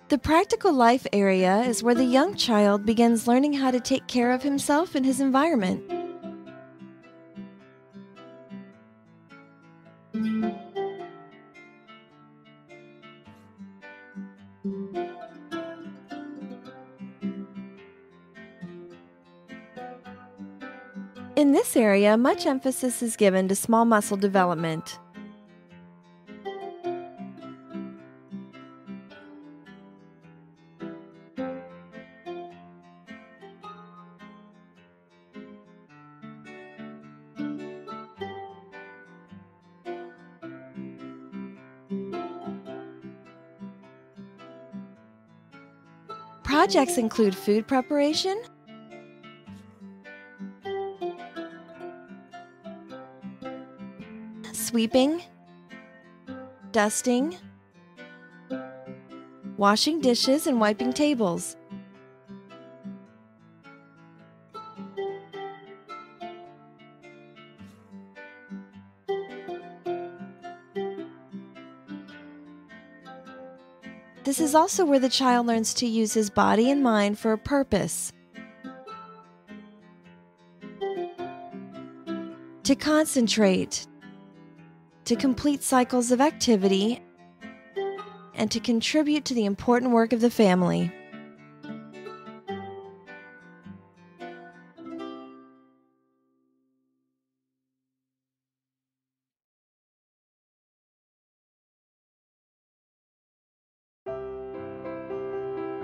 The practical life area is where the young child begins learning how to take care of himself and his environment. In this area, much emphasis is given to small muscle development. Projects include food preparation, sweeping, dusting, washing dishes, and wiping tables. This is also where the child learns to use his body and mind for a purpose. To concentrate, to complete cycles of activity, and to contribute to the important work of the family.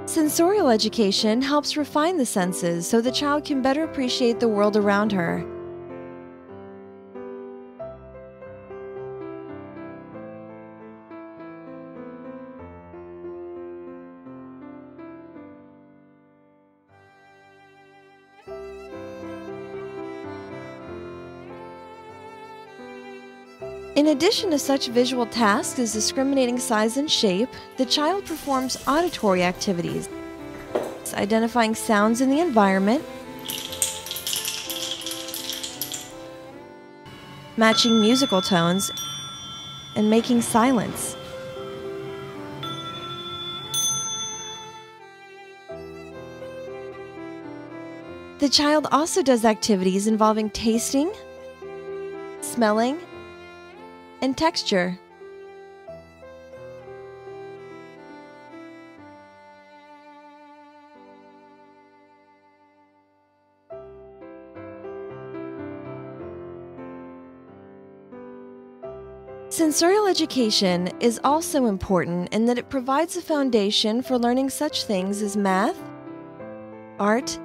Sensorial education helps refine the senses so the child can better appreciate the world around her. In addition to such visual tasks as discriminating size and shape, the child performs auditory activities, identifying sounds in the environment, matching musical tones, and making silence. The child also does activities involving tasting, smelling, and texture. Sensorial education is also important in that it provides a foundation for learning such things as math, art,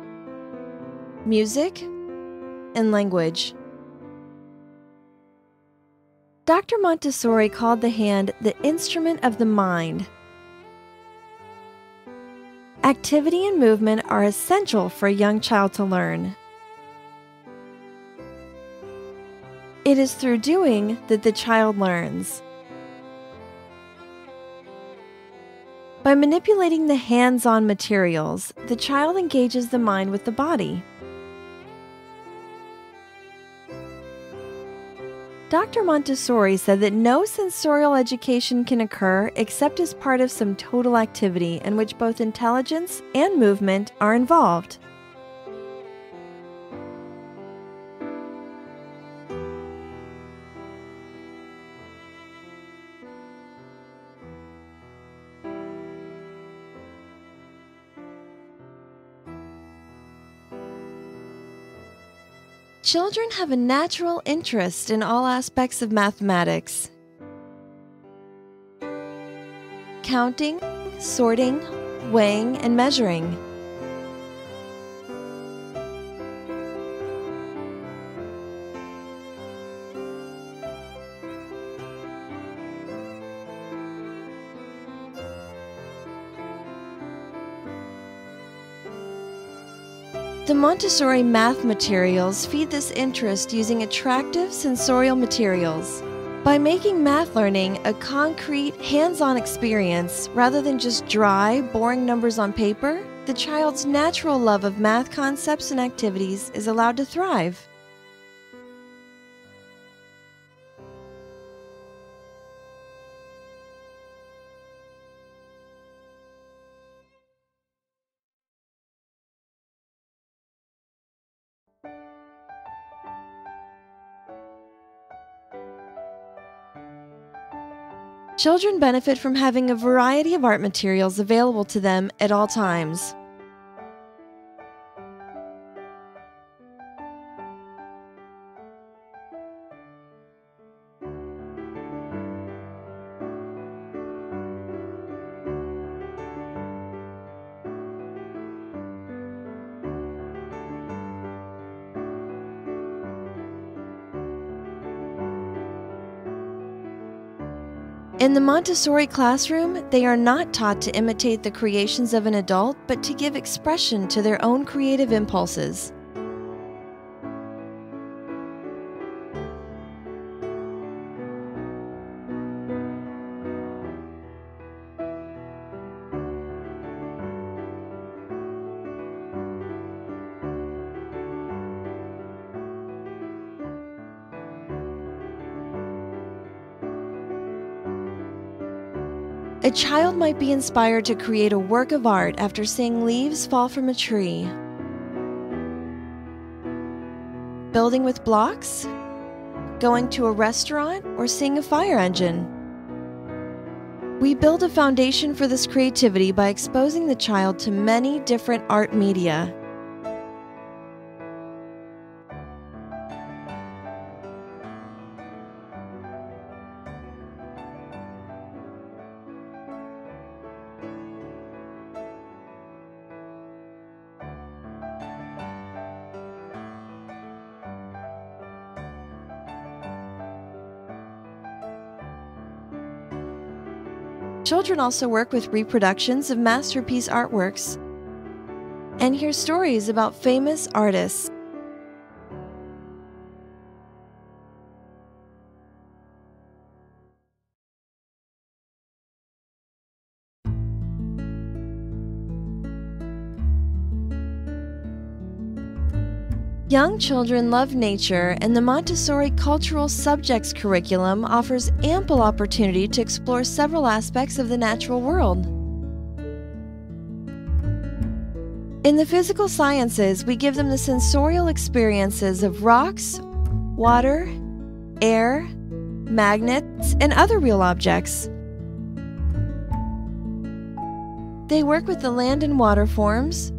music, and language. Dr. Montessori called the hand the instrument of the mind. Activity and movement are essential for a young child to learn. It is through doing that the child learns. By manipulating the hands-on materials, the child engages the mind with the body. Dr. Montessori said that no sensorial education can occur except as part of some total activity in which both intelligence and movement are involved. Children have a natural interest in all aspects of mathematics. Counting, sorting, weighing, and measuring. The Montessori math materials feed this interest using attractive sensorial materials. By making math learning a concrete, hands-on experience rather than just dry, boring numbers on paper, the child's natural love of math concepts and activities is allowed to thrive. Children benefit from having a variety of art materials available to them at all times. In the Montessori classroom, they are not taught to imitate the creations of an adult, but to give expression to their own creative impulses. A child might be inspired to create a work of art after seeing leaves fall from a tree. Building with blocks, going to a restaurant, or seeing a fire engine. We build a foundation for this creativity by exposing the child to many different art media. Children also work with reproductions of masterpiece artworks and hear stories about famous artists. Young children love nature, and the Montessori Cultural Subjects Curriculum offers ample opportunity to explore several aspects of the natural world. In the physical sciences, we give them the sensorial experiences of rocks, water, air, magnets, and other real objects. They work with the land and water forms,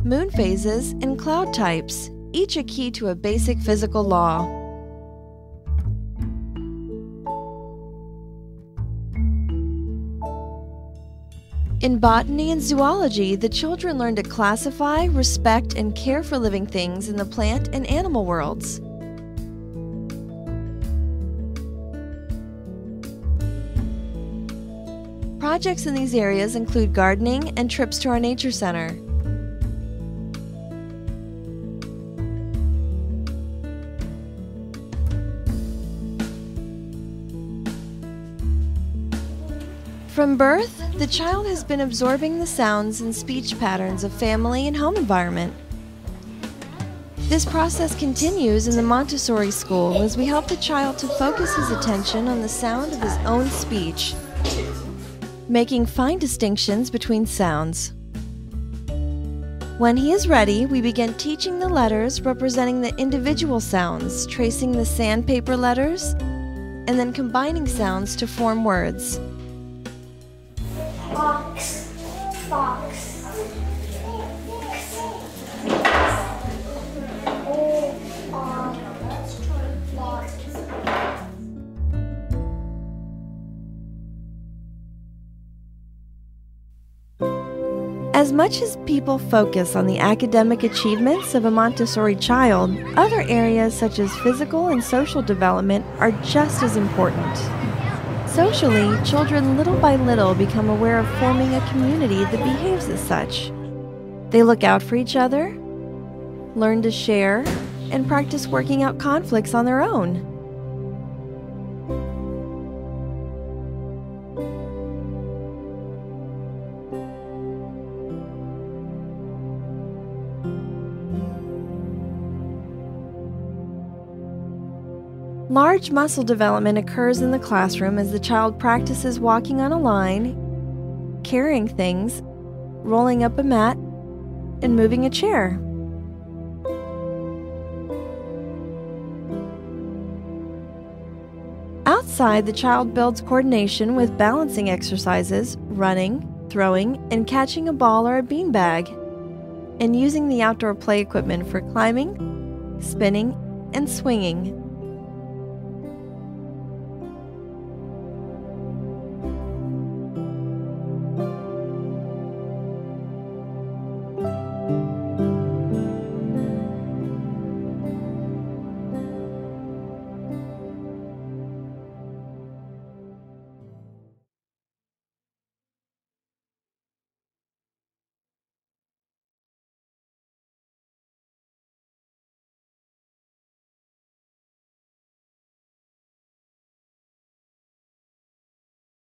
moon phases, and cloud types, each a key to a basic physical law. In botany and zoology, the children learn to classify, respect, and care for living things in the plant and animal worlds. Projects in these areas include gardening and trips to our nature center. From birth, the child has been absorbing the sounds and speech patterns of family and home environment. This process continues in the Montessori school as we help the child to focus his attention on the sound of his own speech, making fine distinctions between sounds. When he is ready, we begin teaching the letters representing the individual sounds, tracing the sandpaper letters, and then combining sounds to form words. Box, box. As much as people focus on the academic achievements of a Montessori child, other areas such as physical and social development are just as important. Socially, children little by little become aware of forming a community that behaves as such. They look out for each other, learn to share, and practice working out conflicts on their own. Large muscle development occurs in the classroom as the child practices walking on a line, carrying things, rolling up a mat, and moving a chair. Inside, the child builds coordination with balancing exercises, running, throwing, and catching a ball or a beanbag, and using the outdoor play equipment for climbing, spinning, and swinging.